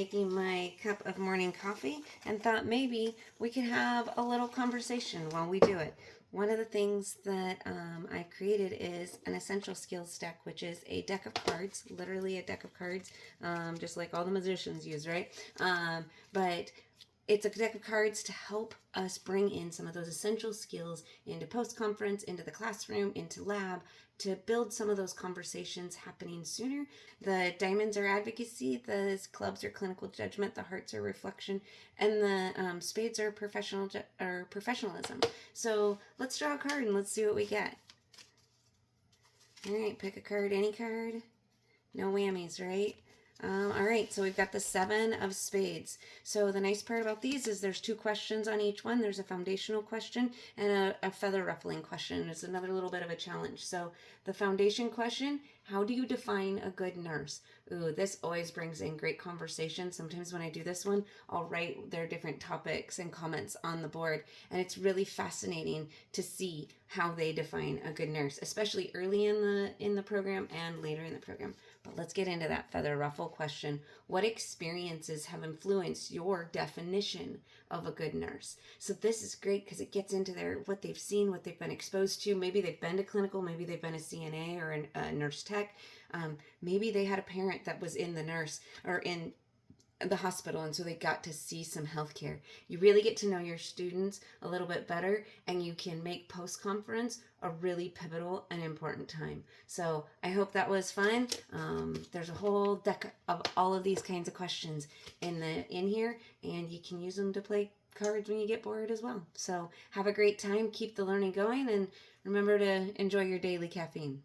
making my cup of morning coffee and thought maybe we could have a little conversation while we do it. One of the things that I created is an essential skills deck, which is a deck of cards, literally a deck of cards, just like all the musicians use, right? But it's a deck of cards to help us bring in some of those essential skills into post-conference, into the classroom, into lab, to build some of those conversations happening sooner. The diamonds are advocacy, the clubs are clinical judgment, the hearts are reflection, and the spades are professionalism. So let's draw a card and let's see what we get. All right, pick a card, any card. No whammies, right? All right, so we've got the 7 of spades. So the nice part about these is there's 2 questions on each one. There's a foundational question and a feather ruffling question. It's another little bit of a challenge. So the foundation question, how do you define a good nurse? Ooh, this always brings in great conversation. Sometimes when I do this one, I'll write their different topics and comments on the board, and it's really fascinating to see how they define a good nurse, especially early in the program and later in the program. But let's get into that feather ruffle question. What experiences have influenced your definition of a good nurse? So this is great because it gets into what they've seen, what they've been exposed to. Maybe they've been to clinical, maybe they've been a CNA or a nurse tech. Maybe they had a parent that was in the nurse or in the hospital, and so they got to see some healthcare. You really get to know your students a little bit better, and you can make post-conference a really pivotal and important time. So I hope that was fun. There's a whole deck of all of these kinds of questions in here, and you can use them to play cards when you get bored as well. So have a great time, keep the learning going, and remember to enjoy your daily caffeine.